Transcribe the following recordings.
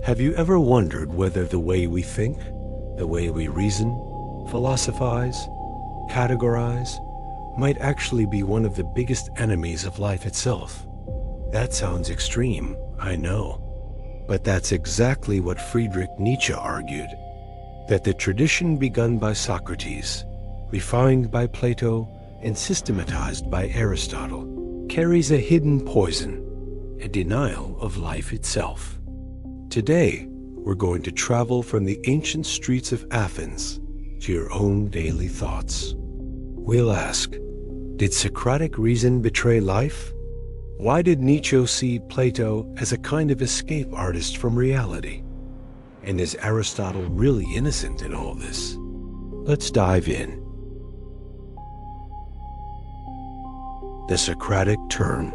Have you ever wondered whether the way we think, the way we reason, philosophize, categorize, might actually be one of the biggest enemies of life itself? That sounds extreme, I know. But that's exactly what Friedrich Nietzsche argued, that the tradition begun by Socrates, refined by Plato, and systematized by Aristotle, carries a hidden poison, a denial of life itself. Today, we're going to travel from the ancient streets of Athens to your own daily thoughts. We'll ask, did Socratic reason betray life? Why did Nietzsche see Plato as a kind of escape artist from reality? And is Aristotle really innocent in all this? Let's dive in. The Socratic turn.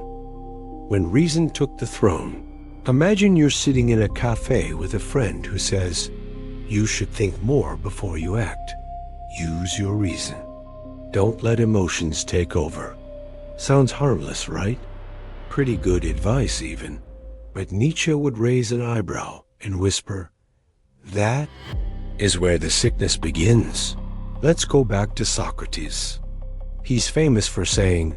When reason took the throne, imagine you're sitting in a cafe with a friend who says, "You should think more before you act. Use your reason. Don't let emotions take over." Sounds harmless, right? Pretty good advice even. But Nietzsche would raise an eyebrow and whisper, "That is where the sickness begins." Let's go back to Socrates. He's famous for saying,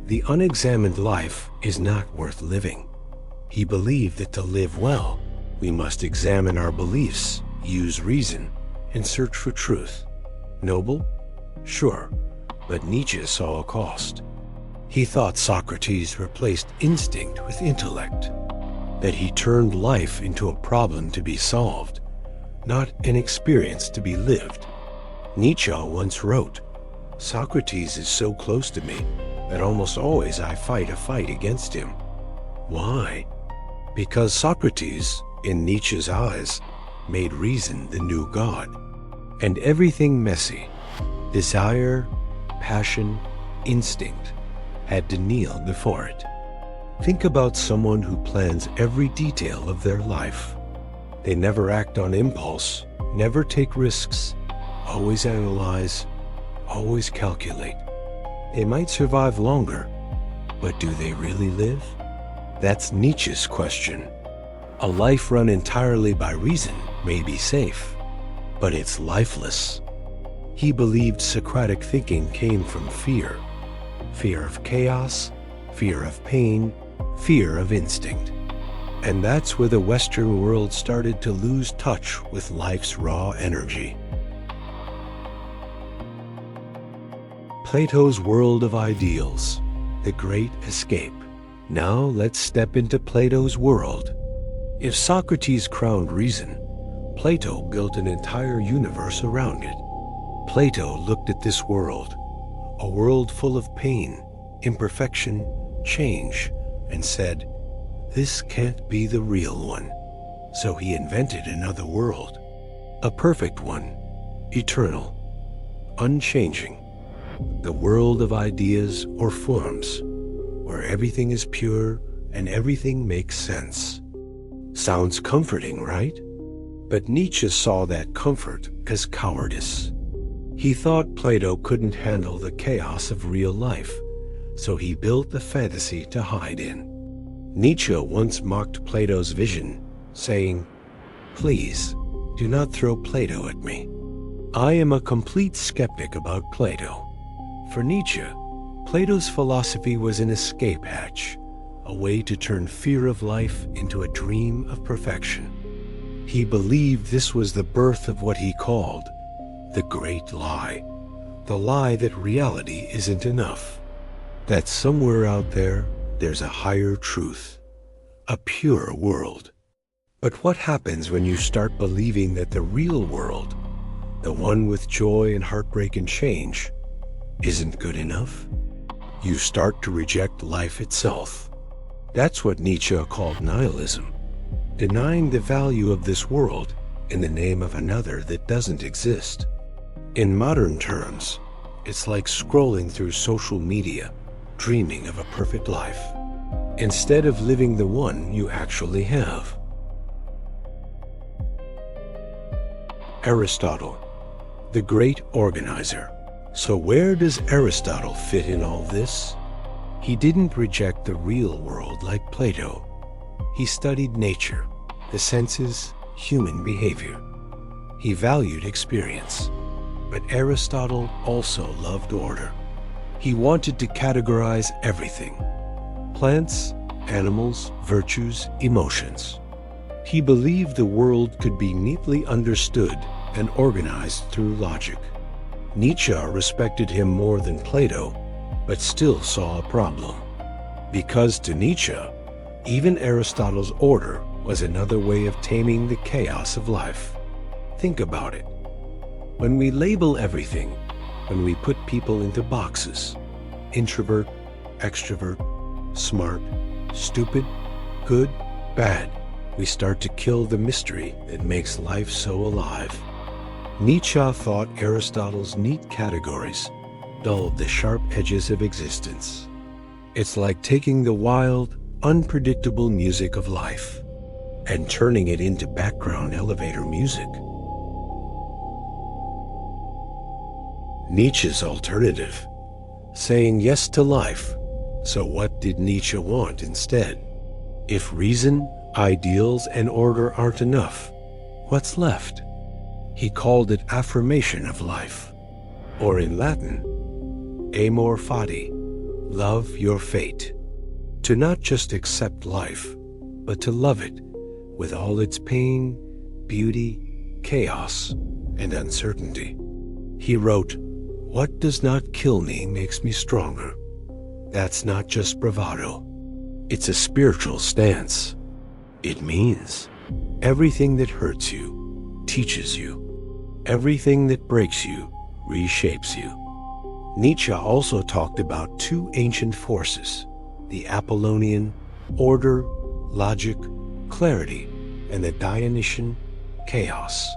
"The unexamined life is not worth living." He believed that to live well, we must examine our beliefs, use reason, and search for truth. Noble? Sure, but Nietzsche saw a cost. He thought Socrates replaced instinct with intellect, that he turned life into a problem to be solved, not an experience to be lived. Nietzsche once wrote, "Socrates is so close to me that almost always I fight a fight against him." Why? Because Socrates, in Nietzsche's eyes, made reason the new god. And everything messy, desire, passion, instinct, had to kneel before it. Think about someone who plans every detail of their life. They never act on impulse, never take risks, always analyze, always calculate. They might survive longer, but do they really live? That's Nietzsche's question. A life run entirely by reason may be safe, but it's lifeless. He believed Socratic thinking came from fear. Fear of chaos, fear of pain, fear of instinct. And that's where the Western world started to lose touch with life's raw energy. Plato's world of ideals, the great escape. Now let's step into Plato's world. If Socrates crowned reason, Plato built an entire universe around it. Plato looked at this world, a world full of pain, imperfection, change, and said, "This can't be the real one." So he invented another world, a perfect one, eternal, unchanging, the world of ideas or forms, where everything is pure and everything makes sense. Sounds comforting, right? But Nietzsche saw that comfort as cowardice. He thought Plato couldn't handle the chaos of real life, so he built a fantasy to hide in. Nietzsche once mocked Plato's vision, saying, "Please, do not throw Plato at me. I am a complete skeptic about Plato." For Nietzsche, Plato's philosophy was an escape hatch, a way to turn fear of life into a dream of perfection. He believed this was the birth of what he called the great lie, the lie that reality isn't enough, that somewhere out there, there's a higher truth, a pure world. But what happens when you start believing that the real world, the one with joy and heartbreak and change, isn't good enough? You start to reject life itself. That's what Nietzsche called nihilism, denying the value of this world in the name of another that doesn't exist. In modern terms, it's like scrolling through social media, dreaming of a perfect life, instead of living the one you actually have. Aristotle, the great organizer. So where does Aristotle fit in all this? He didn't reject the real world like Plato. He studied nature, the senses, human behavior. He valued experience. But Aristotle also loved order. He wanted to categorize everything: plants, animals, virtues, emotions. He believed the world could be neatly understood and organized through logic. Nietzsche respected him more than Plato, but still saw a problem. Because to Nietzsche, even Aristotle's order was another way of taming the chaos of life. Think about it. When we label everything, when we put people into boxes, introvert, extrovert, smart, stupid, good, bad, we start to kill the mystery that makes life so alive. Nietzsche thought Aristotle's neat categories dulled the sharp edges of existence. It's like taking the wild, unpredictable music of life and turning it into background elevator music. Nietzsche's alternative, saying yes to life. So what did Nietzsche want instead? If reason, ideals, and order aren't enough, what's left? He called it affirmation of life, or in Latin, Amor, Fati, love your fate. To not just accept life, but to love it with all its pain, beauty, chaos, and uncertainty. He wrote, "What does not kill me makes me stronger." That's not just bravado. It's a spiritual stance. It means everything that hurts you teaches you. Everything that breaks you reshapes you. Nietzsche also talked about two ancient forces, the Apollonian, order, logic, clarity, and the Dionysian, chaos,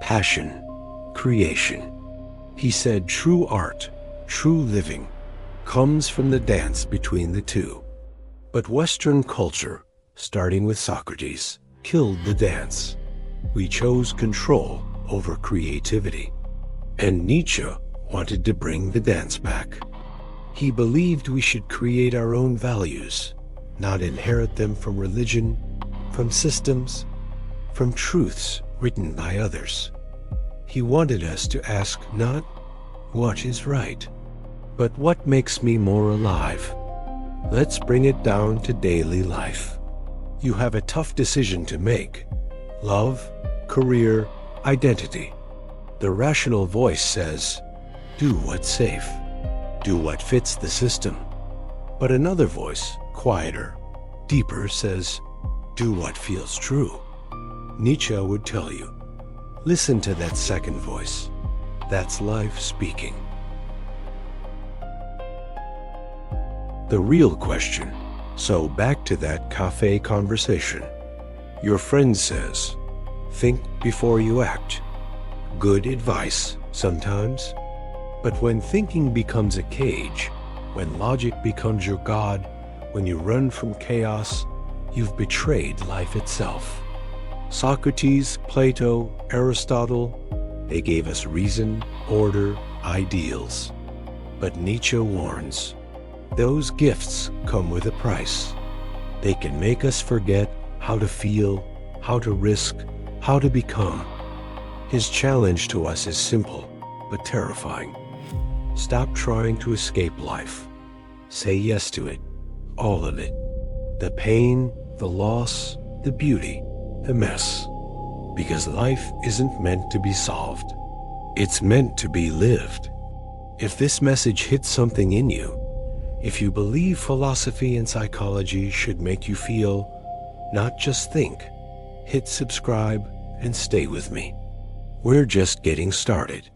passion, creation. He said true art, true living, comes from the dance between the two. But Western culture, starting with Socrates, killed the dance. We chose control over creativity. And Nietzsche wanted to bring the dance back. He believed we should create our own values, not inherit them from religion, from systems, from truths written by others. He wanted us to ask not what is right, but what makes me more alive. Let's bring it down to daily life. You have a tough decision to make: love, career, identity. The rational voice says, do what's safe, do what fits the system. But another voice, quieter, deeper, says, do what feels true. Nietzsche would tell you, listen to that second voice. That's life speaking. The real question. So back to that cafe conversation. Your friend says, think before you act. Good advice sometimes. But when thinking becomes a cage, when logic becomes your god, when you run from chaos, you've betrayed life itself. Socrates, Plato, Aristotle, they gave us reason, order, ideals. But Nietzsche warns, those gifts come with a price. They can make us forget how to feel, how to risk, how to become. His challenge to us is simple, but terrifying. Stop trying to escape life. Say yes to it, all of it. The pain, the loss, the beauty, the mess. Because life isn't meant to be solved. It's meant to be lived. If this message hits something in you, if you believe philosophy and psychology should make you feel, not just think, hit subscribe and stay with me. We're just getting started.